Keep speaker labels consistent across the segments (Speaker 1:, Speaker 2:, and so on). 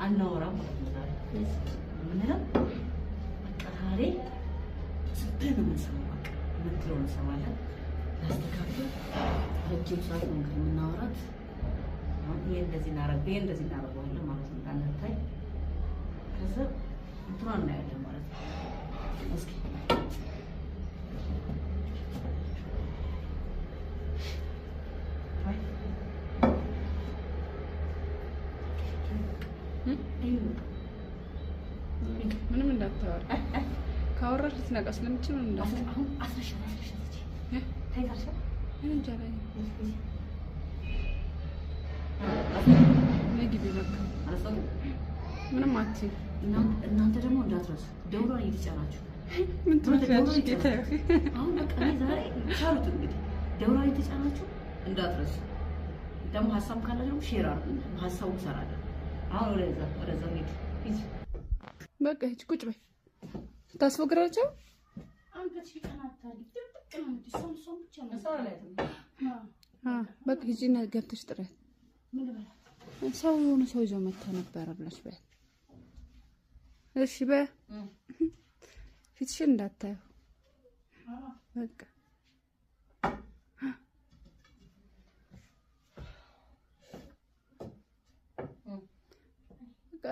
Speaker 1: አናወራም ማለት ነው። ምንለው ዛሬ ስብን የምንሰማው በቃ የምትለው እንሰማለን። ላስተካክል ረጅም ሰዓት ነው የምናወራት። ይሄ እንደዚህ እናደርገዋለን ማለት ነው። እንዳንታይ ከዛ እንትኗን እናያለን ማለት ነው። እስኪ
Speaker 2: ምንም እንዳታወራ ካወራሽ ልትነቃ ስለምችል ነው።
Speaker 1: አሁን አስረሽ ታይታሽ
Speaker 2: ምን ጀራይ ነግቢ በቃ ምንም አትይ።
Speaker 1: እናንተ ደግሞ እንዳትረሱ ደውሏን እየተጫናችሁ
Speaker 2: ምን ትረዳሽ ጌታዬ።
Speaker 1: አሁን በቃ ዛሬ ቻሉት እንግዲህ ደውሏን እየተጫናችሁ እንዳትረሱ። ደግሞ ሀሳብ ካለ ደግሞ ሼር አድርጉ። ሀሳቡ ሰራለን። አሁን ወደዛ ሂጂ
Speaker 2: በቃ ሂጂ ቁጭ በይ። ታስፈግራቸው በቃ ሂጂና ገብተሽ ጥሪያት። ሰው የሆነ ሰው ይዞ መጥቶ ነበረ ብለሽ በይ። እሺ በይ ፊትሽን እንዳታየው በቃ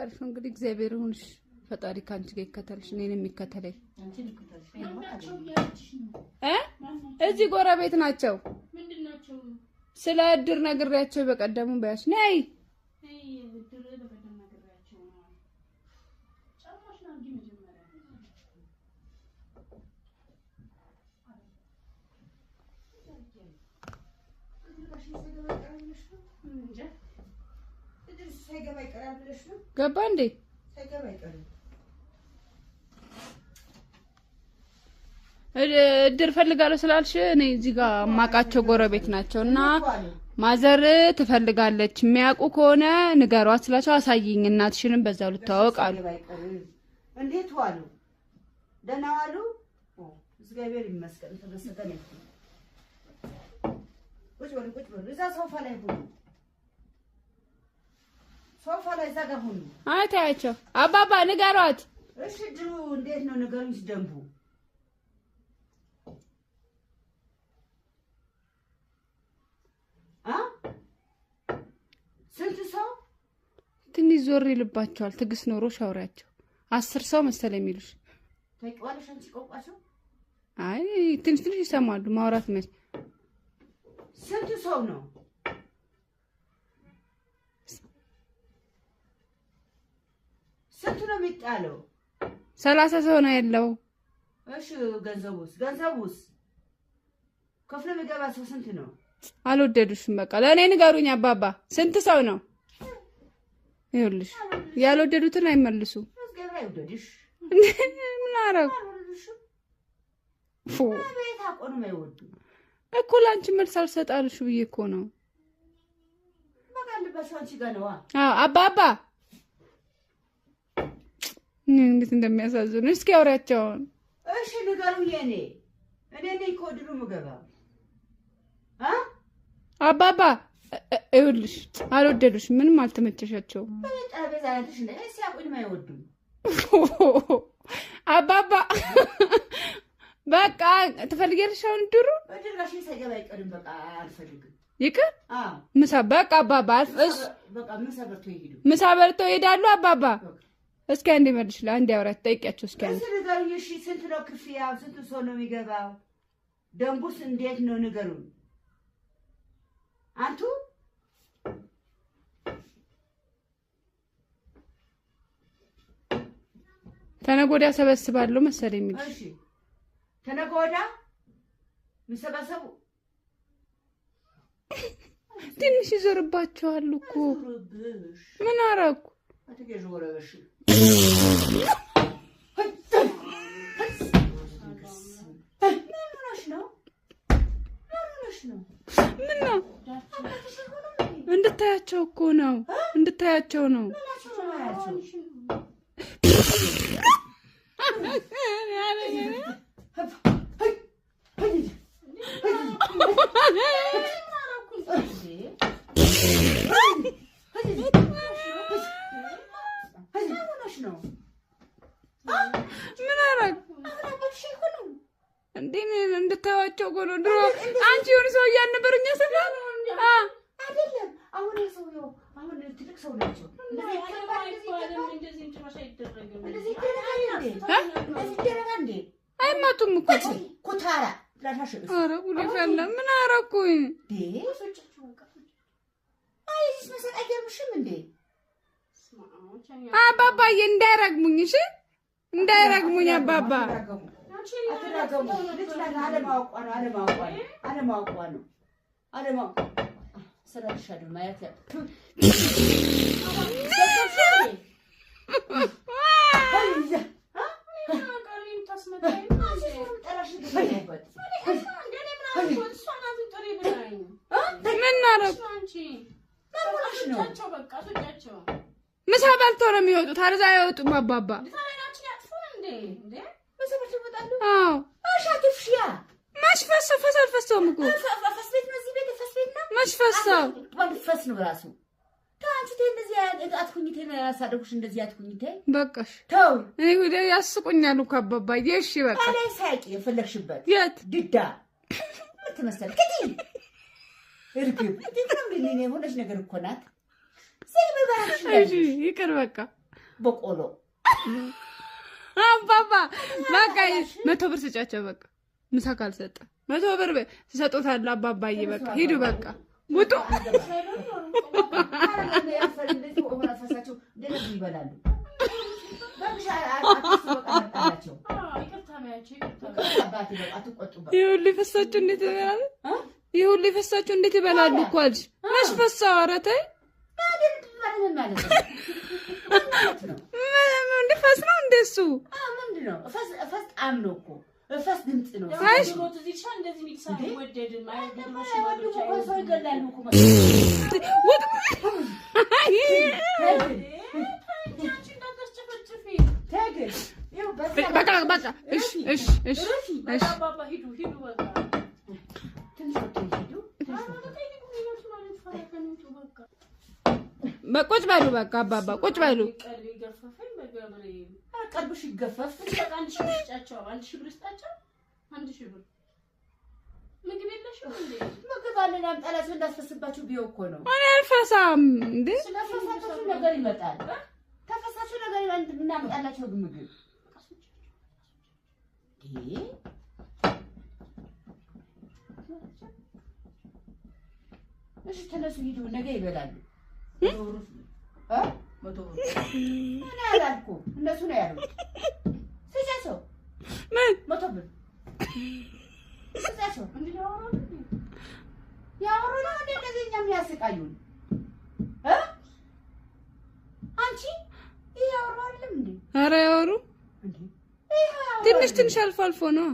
Speaker 2: አሪፍ ነው እንግዲህ። እግዚአብሔር ይሁንሽ፣ ፈጣሪ ካንቺ ጋር ይከተልሽ፣ እኔንም የሚከተለኝ እዚህ ጎረቤት ናቸው። ስለ እድር ነግሬያቸው በቀደሙ በያች ነይ ገባ እንዴ? እድር ፈልጋለሁ ስላልሽ እኔ እዚህ ጋር ማቃቸው ጎረቤት ናቸውና ማዘር ትፈልጋለች። የሚያውቁ ከሆነ ንገሯት ስላቸው አሳይኝ፣ እናትሽንም በዛው ልታወቅ አሉ።
Speaker 1: እንዴት ዋሉ? ደህና ዋሉ? እግዚአብሔር ይመስገን ተመስገን። ቁጭ በሉ እዛ ሶፋ ላይ ሁኑ። ሶፋ ላይ እዛ ጋር ሁኑ።
Speaker 2: አይታያቸው አባባ ንገሯት።
Speaker 1: እሺ ድሩ እንዴት ነው ንገሩኝ። ደንቡ ስንት ሰው?
Speaker 2: ትንሽ ዞር ይልባቸዋል። ትግስት ኖሮ ሻውሪያቸው 10 ሰው መሰለ የሚሉሽ
Speaker 1: ታውቂዋለሽ አንቺ ቆቋቸው?
Speaker 2: አይ ትንሽ ይሰማሉ ማውራት መች።
Speaker 1: ስንት ሰው ነው? ስንት ነው የሚጣለው?
Speaker 2: 30 ሰው ነው ያለው።
Speaker 1: እሺ ገንዘቡስ ከፍለ የሚገባ ሰው ስንት ነው?
Speaker 2: አልወደዱሽም። በቃ ለእኔ ንገሩኝ አባባ ስንት ሰው ነው? ይኸውልሽ ያልወደዱትን አይመልሱ።
Speaker 1: አይወደድሽ
Speaker 2: ምን አደረጉ እኮ ለአንቺ መልስ አልሰጣልሽ ብዬ እኮ ነው። አባባ እንዴት እንደሚያሳዝኑ እስኪ አውሪያቸውን።
Speaker 1: እሺ ንገሩኝ። እኔ ነኝ ከወድሩ ምገባ
Speaker 2: አባባ ይኸውልሽ አልወደዱሽም፣ ምንም አልተመቸሻቸውም። አባባ በቃ ትፈልጊያለሽ? አሁን ድሩ ይቅር ምሳ በቃ አባባ ምሳ በልተው ይሄዳሉ። አባባ እስኪ አንዴ መልሽ፣ ለአንዴ አውራት ጠይቂያቸው እስኪ አንዴ።
Speaker 1: ስንት ነው ክፍያው? ስንት ሰው ነው የሚገባው? ደንቡስ እንዴት ነው ንገሩን። አንቱ
Speaker 2: ተነገ ወዲያ ሰበስባለሁ መሰለኝ የሚልሽ።
Speaker 1: እሺ ተነገ ወዲያ ምሰበሰቡ
Speaker 2: ትንሽ ይዞርባቸዋል እኮ። ምን አደረኩ? ምነው እንድታያቸው እኮ ነው፣ እንድታያቸው ነው። ልትላቸው እኮ ነው። ድሮ አንቺ የሆነ ሰው እያልነበረኛ ሰማ
Speaker 1: አይደለም። አሁን ሰውየው አሁን ትልቅ ሰው ናቸው።
Speaker 2: አይማቱም እኮ
Speaker 1: ኩታራ ላታሽ
Speaker 2: ኧረ ጉድ ፈላ። ምን አደረኩኝ?
Speaker 1: አይስ መሰል አይገርምሽም እንዴ?
Speaker 2: አባባዬ እንዳይረግሙኝ፣ እሺ እንዳይረግሙኝ አባባ።
Speaker 1: አትራገሙ። ልጅ አለማወቋ ነው። ስራሽዱ ማየት
Speaker 2: ምሳ በልተው ነው የሚወጡት። አረዛ አይወጡም አባባ። አዎ ማሽፈሰው ፈሰልፈሰውም እኮ ማሽፈሰው
Speaker 1: ፈስ ነው ራሱ። ታንቺ እንደዚህ አትኩኝ ያሳደጉሽ እንደዚህ አትኩኝ ተይ
Speaker 2: በቃሽ።
Speaker 1: ተው
Speaker 2: እኔ ወደ ያስቁኛል እኮ አባባዬ። እሺ በቃ
Speaker 1: አላይ ሳቂ የፈለግሽበት
Speaker 2: የት
Speaker 1: ድዳ ትመስል ከቲ እርግብ እንዴት ነው የሆነች ነገር እኮ ናት።
Speaker 2: እሺ ይቅር በቃ
Speaker 1: በቆሎ
Speaker 2: አባባ በቃ 100 ብር ስጫቸው። በቃ ምሳ ካልሰጠ 100 ብር ትሰጡታል አባባዬ። በቃ ሂዱ በቃ ውጡ። ይሁሉ ፈሳችሁ እንዴት ይበላሉ? ይሁሉ ፈሳችሁ እንዴት ይበላሉ እኮ አልሽ። መች ፈሳው? ኧረ ተይ ምን ፈስ ነው እንደሱ?
Speaker 1: ምንድነው ፈስ ጣም ነው እኮ ፈስ ድምጽ ነው።
Speaker 2: አይሽ
Speaker 3: እንደዚህ ሚክሳው ወደድን ማለት ነው።
Speaker 1: ሰው ይገላሉ እኮ
Speaker 2: በቃ በቃ እሺ እሺ እሺ እሺ
Speaker 3: አባባ ሂዱ በቃ
Speaker 2: ቁጭ በሉ በቃ አባባ ቁጭ በሉ።
Speaker 1: ቀልብሽ ይገፈፍ።
Speaker 3: አንድ ሺህ ብር ስጫቸው። 1000 ብር ስጣቸው። 1000 ብር ምግብ የለሽም እንዴ?
Speaker 1: ምግብ አለና አምጣላችሁ እንዳስፈስባችሁ ቢው እኮ ነው።
Speaker 2: እኔ አልፈሳም እንዴ?
Speaker 1: ስለፈሳችሁ ነገር ይመጣል። ተፈሳችሁ ነገር ይላል እናምጣላችሁ ምግብ እሺ ተነሱ ሂዱ። ነገ ይበላሉ። እኔ አላልኩም እነሱ ነው ያሉት። ስጫቸው
Speaker 2: ምን
Speaker 1: 100 ብር ስጫቸው። ያወሩ ነው እንደ እንደዚህ እኛም ያስቃዩን። አንቺ ይሄ ያወሩ አይደለም እንዴ?
Speaker 2: ኧረ ያወሩ
Speaker 1: እንዴ?
Speaker 2: ትንሽ ትንሽ አልፎ አልፎ ነው።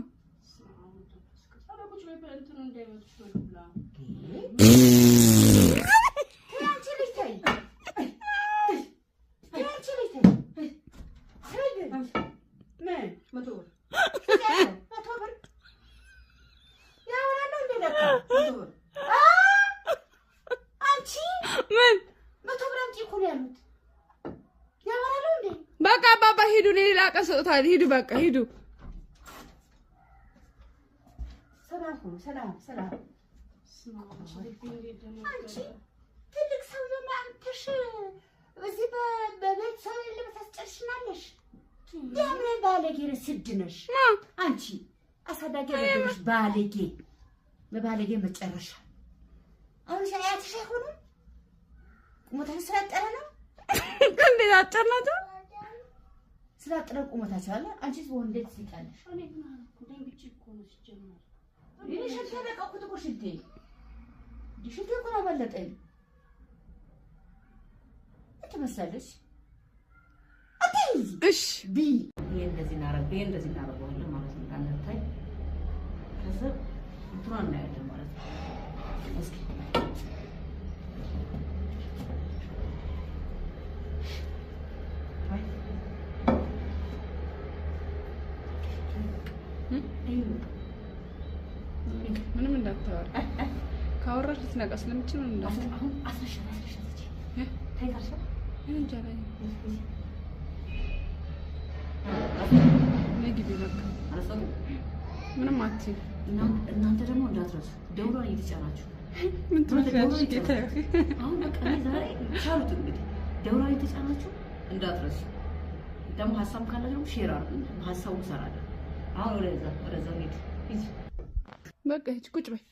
Speaker 2: በቃ አባባ ሂዱ። እኔ ሌላ ቀን ሰጥታለሁ። ሂዱ በቃ ሂዱ።
Speaker 1: ሰላም አንቺ ትልቅ ሰው ለማንተሽ በዚህ በቤት ሰው ለምታስጨርሽናለሽ። ለምን ባለጌ ስድ ነሽ አንቺ? አሳዳጊ አይደለሽ ባለጌ። በባለጌ መጨረሻ አሁን አያትሽ አይሆንም። ቁመታሽ ስላጠረ ነው
Speaker 2: እንዴ? አጨናታ
Speaker 1: ስላጠረ ቁመታሽ አለ። አንቺስ ወንዴት ሲጣለሽ
Speaker 3: እኔ ግን አልኩ ደንግጬ እኮ ነው ሲጀመር።
Speaker 1: እኔ ሸከለቀኩት እኮ ሽንቴ ሽንቴ እኮ ነው በለጠኝ። ትመሰለሽ
Speaker 2: እሺ
Speaker 1: ቢ እንደዚህ እናደርገዋለን ማለት ነው። ታነታይ ከዛ እንትኗን እናያለን ማለት ነው። እስኪ
Speaker 2: ምንም እንዳታወራ ካወራሽ ልትነቃ ስለምችል ነው።
Speaker 1: አሁን አስረሽ ታይታሽ
Speaker 2: እንጃ ላይ ነግቢ በቃ ምንም አትይም።
Speaker 1: እናንተ ደግሞ እንዳትረሱ ደውሏን እየተጫናችሁ
Speaker 2: ምን ትመስያለሽ ጌታዬ?
Speaker 1: አሁን በቃ ዛሬ ቻሉት እንግዲህ ደውሏን እየተጫናችሁ እንዳትረሱ። ደግሞ ሀሳብ ካለ ደግሞ ሼር አድርጉ። ሀሳቡ ሰራለሁ። አሁን ወደዛ ሂድ።
Speaker 2: በቃ ሂጅ ቁጭ በይ።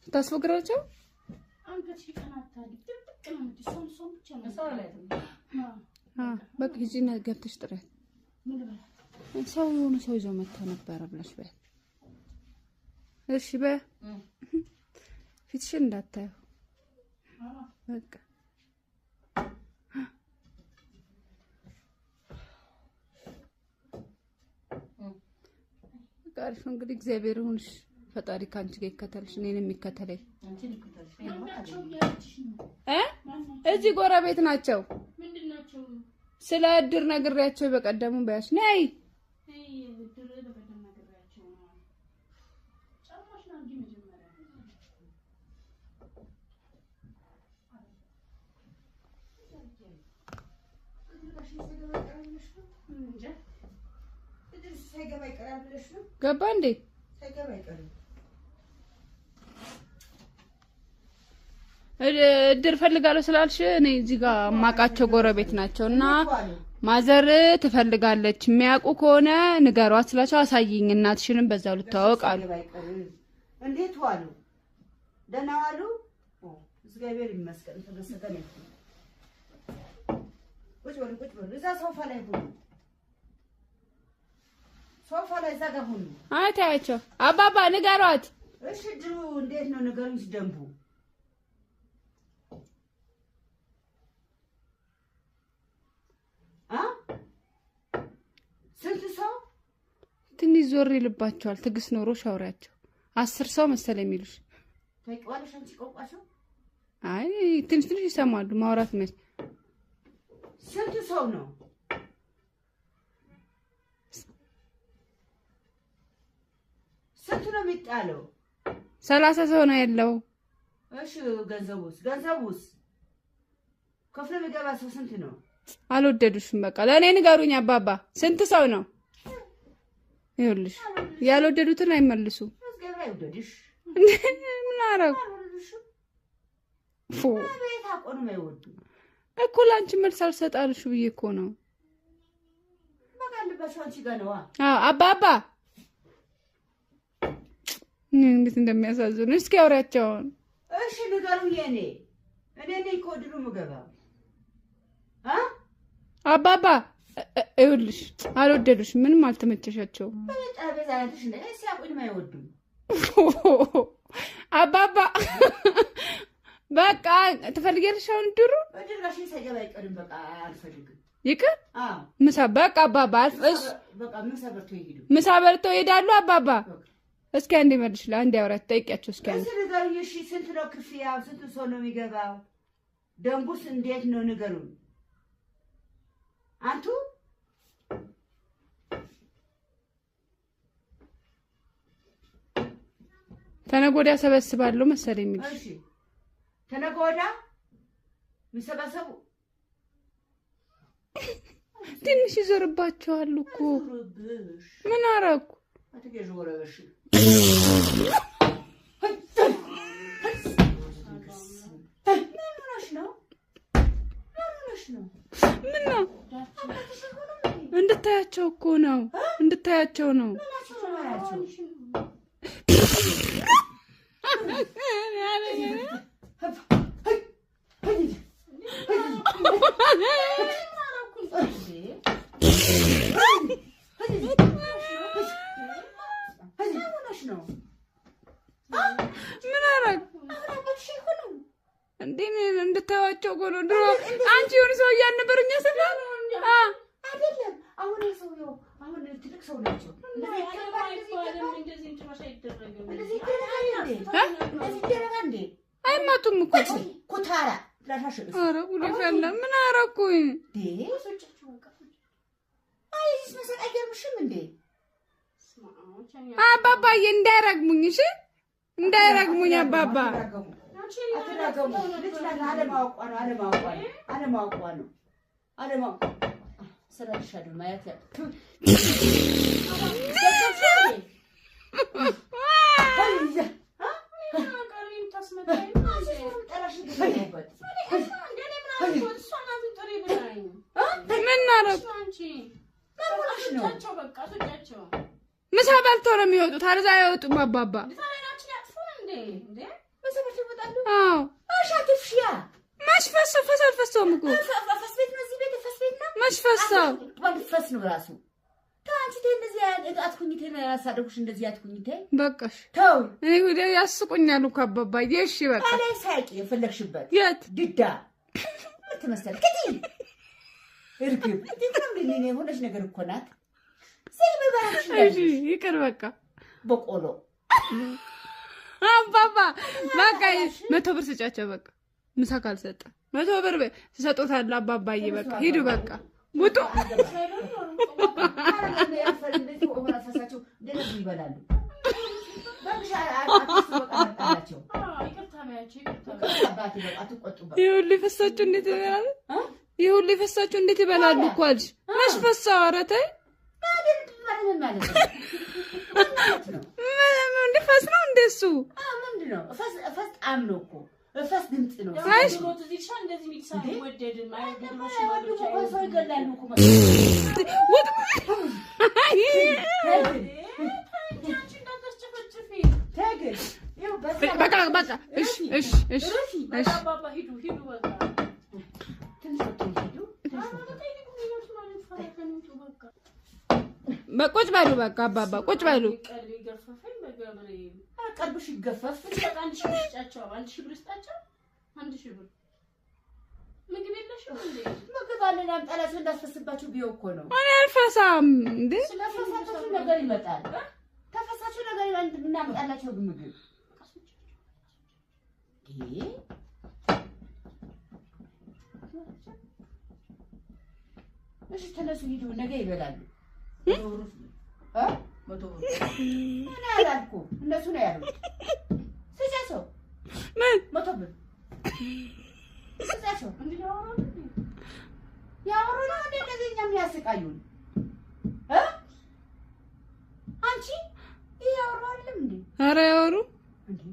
Speaker 2: ታስፈግራቸው
Speaker 3: አንተ ሲቀናታል ጥብቅ ነው የምትሰው ሰው ብቻ ነው
Speaker 1: ሰው ላይ
Speaker 2: በቃ ሂጂና ገብተሽ ጥሪያት።
Speaker 3: ምን ልበል?
Speaker 2: ሰው የሆነ ሰው ይዞ መጥቶ ነበረ ብለሽ በይ። እሺ በይ። ፊትሽን እንዳታየው በቃ አሪፍ ነው እንግዲህ። እግዚአብሔር ይሁንሽ። ፈጣሪ ካንቺ ጋር ይከተልሽ፣ እኔንም ይከተለኝ። እዚህ ጎረቤት ናቸው።
Speaker 3: ምንድን ናቸው?
Speaker 2: ስለ እድር ነግሬያቸው በቀደሙ በያሽ ነይ ገባ እንዴ? እድር ፈልጋለሁ ስላልሽ እኔ እዚህ ጋር ማቃቸው ጎረቤት ናቸው እና ማዘር ትፈልጋለች። የሚያውቁ ከሆነ ንገሯት ስላቸው አሳይኝ እናትሽንም በዛው ልታወቅ አሉ።
Speaker 1: እንዴት ዋሉ? ደህና ዋሉ? እግዚአብሔር ይመስገን ተመስገን። ቁጭ በሉ እዛ ሶፋ ላይ ሁኑ። ሶፋ ላይ እዛ ጋር ሁኑ።
Speaker 2: አታያቸው አባባ ንገሯት።
Speaker 1: እሺ ድሩ እንዴት ነው ነገሩን ሲደንቡ? ስንት ሰው?
Speaker 2: ትንሽ ዞር ይልባቸዋል። ትግስት ኖሮ ሻውሪያቸው 10 ሰው መሰለኝ የሚሉሽ።
Speaker 1: ታውቂዋለሽ አንቺ ቆንቋቸው?
Speaker 2: አይ ትንሽ ይሰማሉ ማውራት ነው።
Speaker 1: ስንት ሰው ነው? ስንት ነው የሚጣለው?
Speaker 2: 30 ሰው ነው ያለው።
Speaker 1: እሺ ገንዘቡስ ከፍለ የሚገባ ሰው ስንት ነው?
Speaker 2: አልወደዱሽም። በቃ ለእኔ ንገሩኝ አባባ ስንት ሰው ነው? ይኸውልሽ ያልወደዱትን አይመልሱ። ምን አደረጉ እኮ ለአንቺ መልስ አልሰጣልሽ ብዬ እኮ ነው። አባባ እንዴት እንደሚያሳዝኑ እስኪ አውሪያቸውን።
Speaker 1: እሺ ንገሩኝ። እኔ ነኝ ከወድሩ ምገባው አባባ
Speaker 2: ይኸውልሽ አልወደዱሽም። ምንም አልተመቸሻቸውም። አባባ በቃ ትፈልጊያለሽ? አሁን ድሩ ይቅር ምሳ በቃ አባባ ምሳ በልተው ይሄዳሉ። አባባ እስኪ አንዴ መልሽ ለአንዴ አውራት ጠይቂያቸው እስኪ አንዴ።
Speaker 1: ስንት ነው ክፍያው? ስንት ሰው ነው የሚገባው? ደንቡስ እንዴት ነው ንገሩን። አንቱ
Speaker 2: ተነገ ወዲያ ሰበስባለሁ መሰለኝ የሚልሽ።
Speaker 1: እሺ ተነገ ወዲያ የሚሰበሰቡ
Speaker 2: ትንሽ ይዞርባቸዋል እኮ። ምን አደረኩ? ምነው እንድታያቸው እኮ ነው። እንድታያቸው ነው። ምን አደረኩ እንዴ? እንድታያቸው እኮ ነው። ድሮ አንቺ የሆነ ሰው እያልነበረኛ ሰላ
Speaker 1: አይደለም። አሁን ሰውየው አሁን ትልቅ ሰው ናቸው።
Speaker 2: አይማቱም እኮ
Speaker 1: ኩታራ ላሻሽ
Speaker 2: ኧረ ጉድ ፈላ። ምን አደረኩኝ?
Speaker 1: አይስ መሰል አይገርምሽም እንዴ?
Speaker 2: አባባዬ እንዳይረግሙኝ፣ እሺ እንዳይረግሙኝ አባባ። ምሳ በልቶ ነው የሚወጡት። አርዛ አይወጡም አባባ። አዎ ማሽፈስ ፈሰልፈሰው ምኩ
Speaker 1: ፈስቤት ነው እዚህ ቤት ፈስቤት ነው
Speaker 2: ማሽፈሳው
Speaker 1: ፈስ ነው ራሱ ታንቺ እንደዚህ አትኩኝ ተናሳደኩሽ እንደዚህ አትኩኝ ተይ
Speaker 2: በቃሽ
Speaker 1: ተው
Speaker 2: እኔ ወደ ያስቁኛል እኮ አባባዬ እሺ በቃ
Speaker 1: አለ ሳቂ የፈለግሽበት
Speaker 2: የት
Speaker 1: ድዳ ተመሰለ ከቲ እርግብ እንዴት ነው የሆነች ነገር እኮ ናት ዘይ በባሽ
Speaker 2: እሺ ይቅር በቃ
Speaker 1: በቆሎ
Speaker 2: አባባ በቃ 100 ብር ስጫቸው በቃ ምሳ ካልሰጠ 100 ብር ተሰጥቶታል አባባዬ በቃ ሂዱ በቃ ውጡ ይሁሉ ፈሳችሁ እንዴት ይበላሉ ይሁሉ ፈሳችሁ እንዴት ይበላሉ እኮ አልሽ ማሽ ፈሳው ኧረ ተይ ምን ፈስ ነው እንደሱ
Speaker 1: ምንድነው ፈስ ጣም ነው እኮ ፈስ ድምጽ ነው
Speaker 3: አይሽ ሞት እዚህ ሻ እንደዚህ ሚልሳ ወደድን ማለት ነው ሽማግሌዎች
Speaker 1: ሰው ይገላሉ እኮ
Speaker 2: ወጥ በቃ በቃ እሺ እሺ እሺ እሺ
Speaker 3: ባባ ሂዱ ሂዱ በቃ
Speaker 2: ቁጭ በሉ በቃ አባባ ቁጭ በሉ
Speaker 1: ቀልብሽ ይገፈፍ
Speaker 3: አንድ ሺህ ብር ስጫቸው አንድ ሺህ ብር ስጣቸው አንድ ሺህ ብር ምግብ የለሽም እንዴ
Speaker 1: ምግብ አለና አምጣላችሁ እንዳስፈስባችሁ ቢዮ እኮ ነው
Speaker 2: እኔ አልፈሳም እንዴ
Speaker 1: ስለፈሳችሁ ነገር ይመጣል ተፈሳችሁ ነገር ይላል እናምጣላችሁ ምግብ እሺ ተነሱ ሂዱ ነገ ይበላሉ እኔ አላልኩም እነሱ ነው ያሉት ስጫቸው
Speaker 2: ምን
Speaker 1: 100 ብር ስጫቸው ያወሩ ነው እንደ እንደዚህ እኛም ያስቃዩን አንቺ ይሄ ያወሩ አይደለም እንዴ
Speaker 2: ኧረ ያወሩ
Speaker 1: እንዴ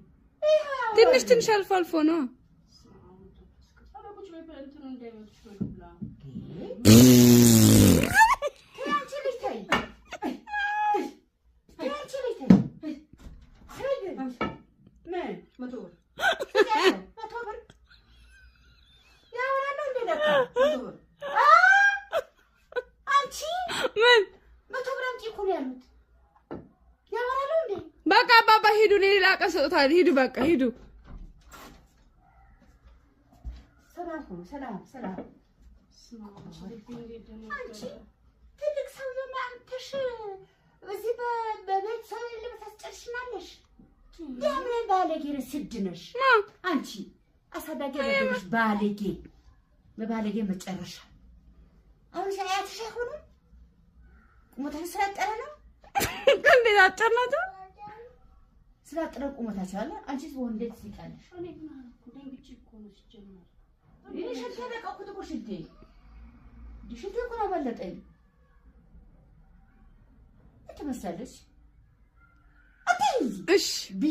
Speaker 2: ትንሽ ትንሽ አልፎ አልፎ ነው በቃ አባባ ሂዱ ሌላ ቀሰውታል ሂዱ በቃ ሂዱ
Speaker 1: ሰላም አንቺ ትልቅ ሰው ለማንተሽ እዚህ በቤት ሰው ለምታስጨርሽናለሽ ለምን ባለጌ ስድነሽ አንቺ አሳዳጊ ለምሽ ባለጌ በባለጌ መጨረሻ አሁን ሳያትሽ ሆኖ ቁመታሽ ስላጠረ ነው
Speaker 2: እንዴት አጨናታ
Speaker 1: ስላጠረ ቁመታሽ አለ አንቺስ ወንዴት ሲቃለሽ
Speaker 3: እኔ ግን ደንግጬ እኮ ነው ሲጀመር
Speaker 1: ይሄ ሸተለቀ ቁጥቁ ሽቴ ድሽቴ እኮ ነው በለጠኝ እትመሰለሽ አትይ
Speaker 2: እሺ
Speaker 1: ቢ